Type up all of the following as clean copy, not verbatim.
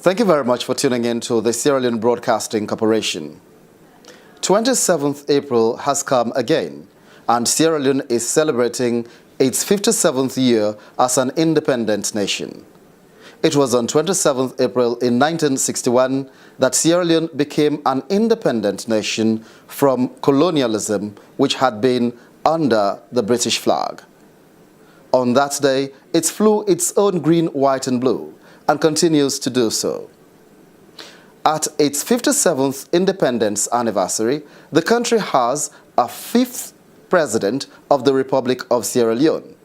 Thank you very much for tuning in to the Sierra Leone Broadcasting Corporation. 27th April has come again, and Sierra Leone is celebrating its 57th year as an independent nation. It was on 27th April in 1961 that Sierra Leone became an independent nation from colonialism, which had been under the British flag. On that day, it flew its own green, white and blue, and continues to do so. At its 57th independence anniversary, the country has a 5th President of the Republic of Sierra Leone.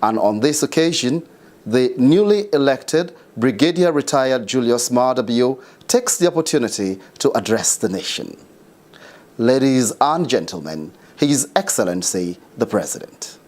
And on this occasion, the newly elected Brigadier retired Julius Maada Bio takes the opportunity to address the nation. Ladies and gentlemen, His Excellency the President.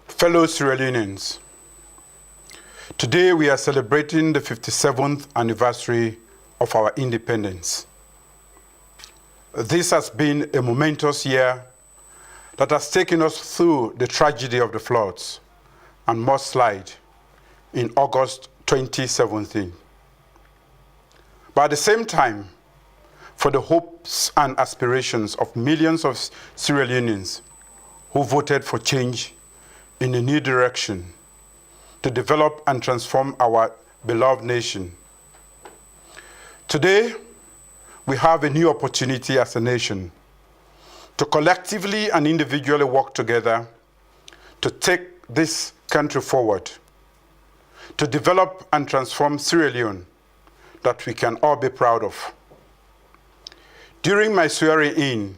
Fellow Sierra Leoneans, today we are celebrating the 57th anniversary of our independence. This has been a momentous year that has taken us through the tragedy of the floods and mudslide in August 2017. But at the same time, for the hopes and aspirations of millions of Sierra Leoneans who voted for change in a new direction to develop and transform our beloved nation. Today, we have a new opportunity as a nation to collectively and individually work together to take this country forward, to develop and transform Sierra Leone that we can all be proud of. During my swearing-in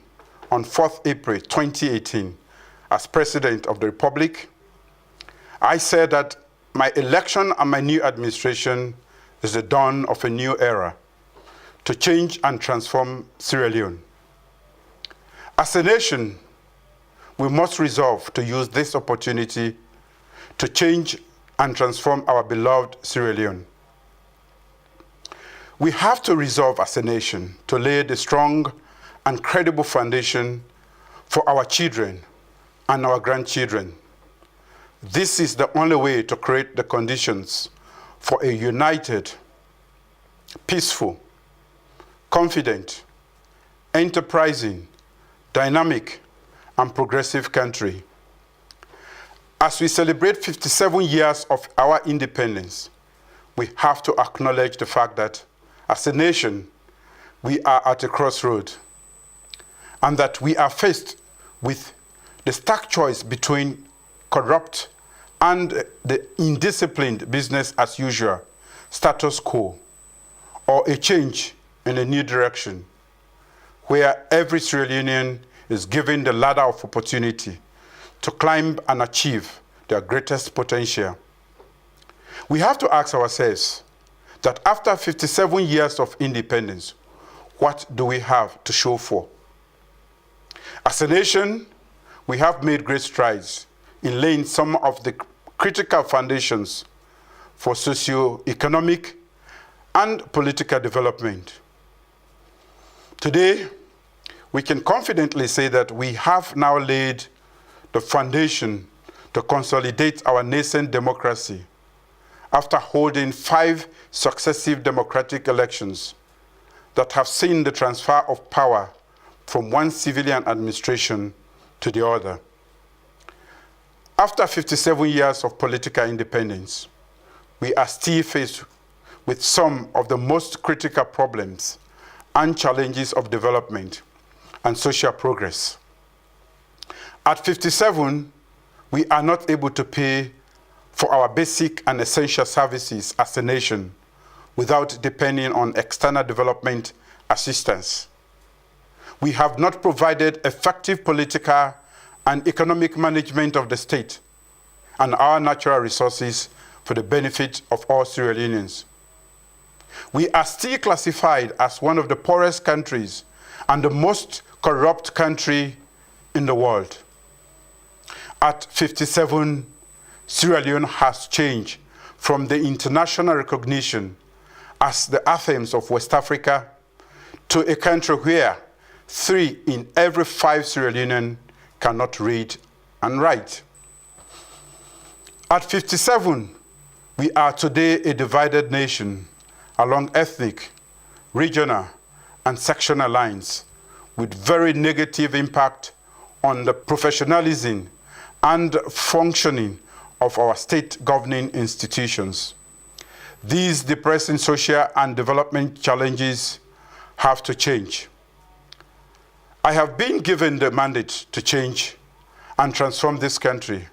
on 4th April 2018 as President of the Republic, I said that my election and my new administration is the dawn of a new era to change and transform Sierra Leone. As a nation, we must resolve to use this opportunity to change and transform our beloved Sierra Leone. We have to resolve as a nation to lay the strong and credible foundation for our children and our grandchildren. This is the only way to create the conditions for a united, peaceful, confident, enterprising, dynamic, and progressive country. As we celebrate 57 years of our independence, we have to acknowledge the fact that, as a nation, we are at a crossroad, and that we are faced with the stark choice between corrupt and the indisciplined business as usual, status quo, or a change in a new direction, where every Sierra Leonean is given the ladder of opportunity to climb and achieve their greatest potential. We have to ask ourselves that after 57 years of independence, what do we have to show for? As a nation, we have made great strides in laying some of the critical foundations for socio-economic and political development. Today, we can confidently say that we have now laid the foundation to consolidate our nascent democracy after holding 5 successive democratic elections that have seen the transfer of power from one civilian administration to the other. After 57 years of political independence, we are still faced with some of the most critical problems and challenges of development and social progress. At 57, we are not able to pay for our basic and essential services as a nation without depending on external development assistance. We have not provided effective political and economic management of the state and our natural resources for the benefit of all Sierra Leoneans. We are still classified as one of the poorest countries and the most corrupt country in the world. At 57, Sierra Leone has changed from the international recognition as the Athens of West Africa to a country where 3 in every 5 Sierra Leoneans cannot read and write. At 57, we are today a divided nation along ethnic, regional, and sectional lines with very negative impact on the professionalism and functioning of our state governing institutions. These depressing social and development challenges have to change. I have been given the mandate to change and transform this country,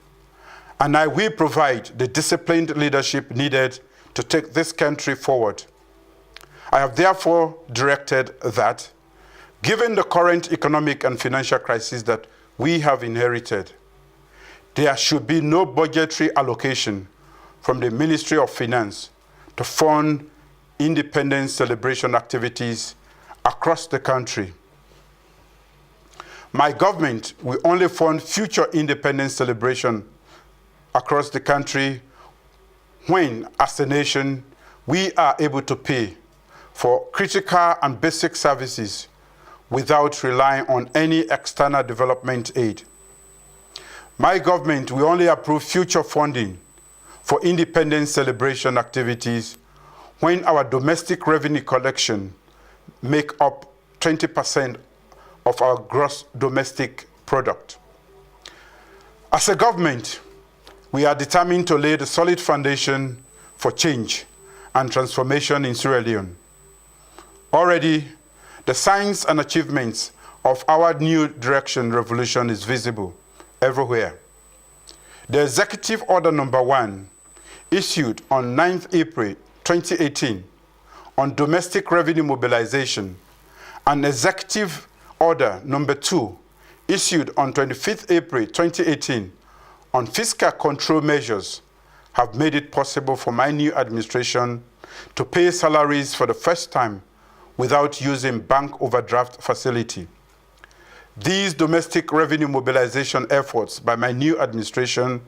and I will provide the disciplined leadership needed to take this country forward. I have therefore directed that, given the current economic and financial crisis that we have inherited, there should be no budgetary allocation from the Ministry of Finance to fund independence celebration activities across the country. My government will only fund future independence celebration across the country when, as a nation, we are able to pay for critical and basic services without relying on any external development aid. My government will only approve future funding for independence celebration activities when our domestic revenue collection make up 20% of our gross domestic product. As a government, we are determined to lay the solid foundation for change and transformation in Sierra Leone. Already, the signs and achievements of our new direction revolution is visible everywhere. The Executive Order Number 1, issued on 9th April 2018 on domestic revenue mobilization, and Executive Order Number 2, issued on 25th April 2018 on fiscal control measures, have made it possible for my new administration to pay salaries for the first time without using bank overdraft facility. These domestic revenue mobilization efforts by my new administration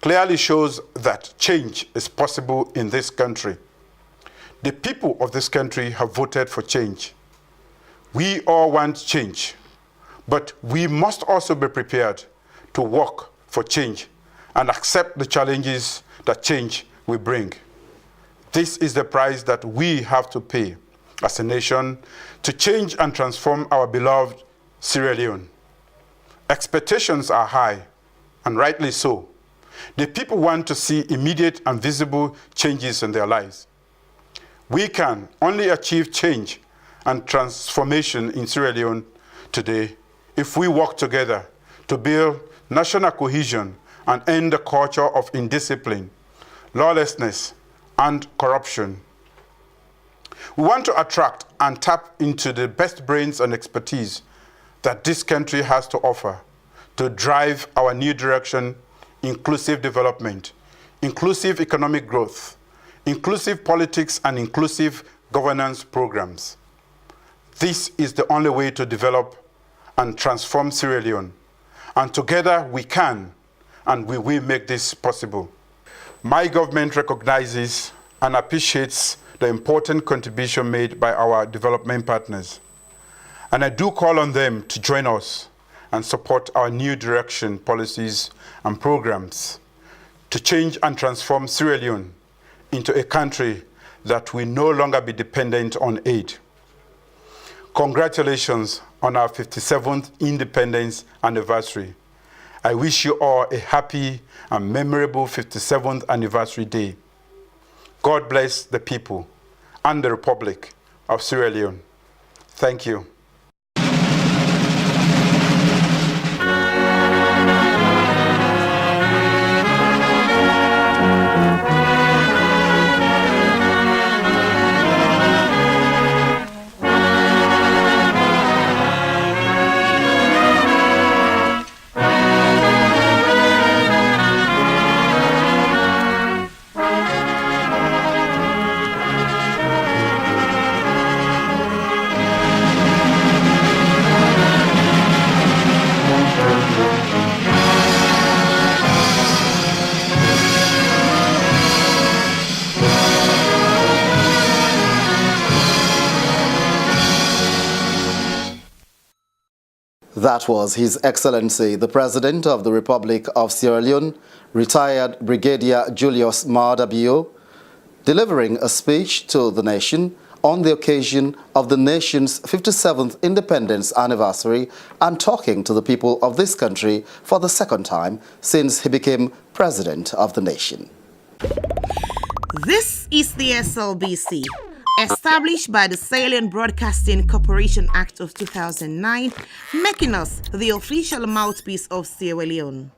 clearly shows that change is possible in this country. The people of this country have voted for change. We all want change, but we must also be prepared to work for change and accept the challenges that change will bring. This is the price that we have to pay as a nation to change and transform our beloved Sierra Leone. Expectations are high, and rightly so. The people want to see immediate and visible changes in their lives. We can only achieve change and transformation in Sierra Leone today if we work together to build national cohesion and end the culture of indiscipline, lawlessness, and corruption. We want to attract and tap into the best brains and expertise that this country has to offer to drive our new direction: inclusive development, inclusive economic growth, inclusive politics, and inclusive governance programs. This is the only way to develop and transform Sierra Leone. And together we can, and we will make this possible. My government recognizes and appreciates the important contribution made by our development partners. And I do call on them to join us and support our new direction, policies, and programs to change and transform Sierra Leone into a country that will no longer be dependent on aid. Congratulations on our 57th independence anniversary. I wish you all a happy and memorable 57th anniversary day. God bless the people and the Republic of Sierra Leone. Thank you. That was His Excellency, the President of the Republic of Sierra Leone, retired Brigadier Julius Maada Bio, delivering a speech to the nation on the occasion of the nation's 57th independence anniversary and talking to the people of this country for the second time since he became President of the nation. This is the SLBC, established by the Sierra Leone Broadcasting Corporation Act of 2009, making us the official mouthpiece of Sierra Leone.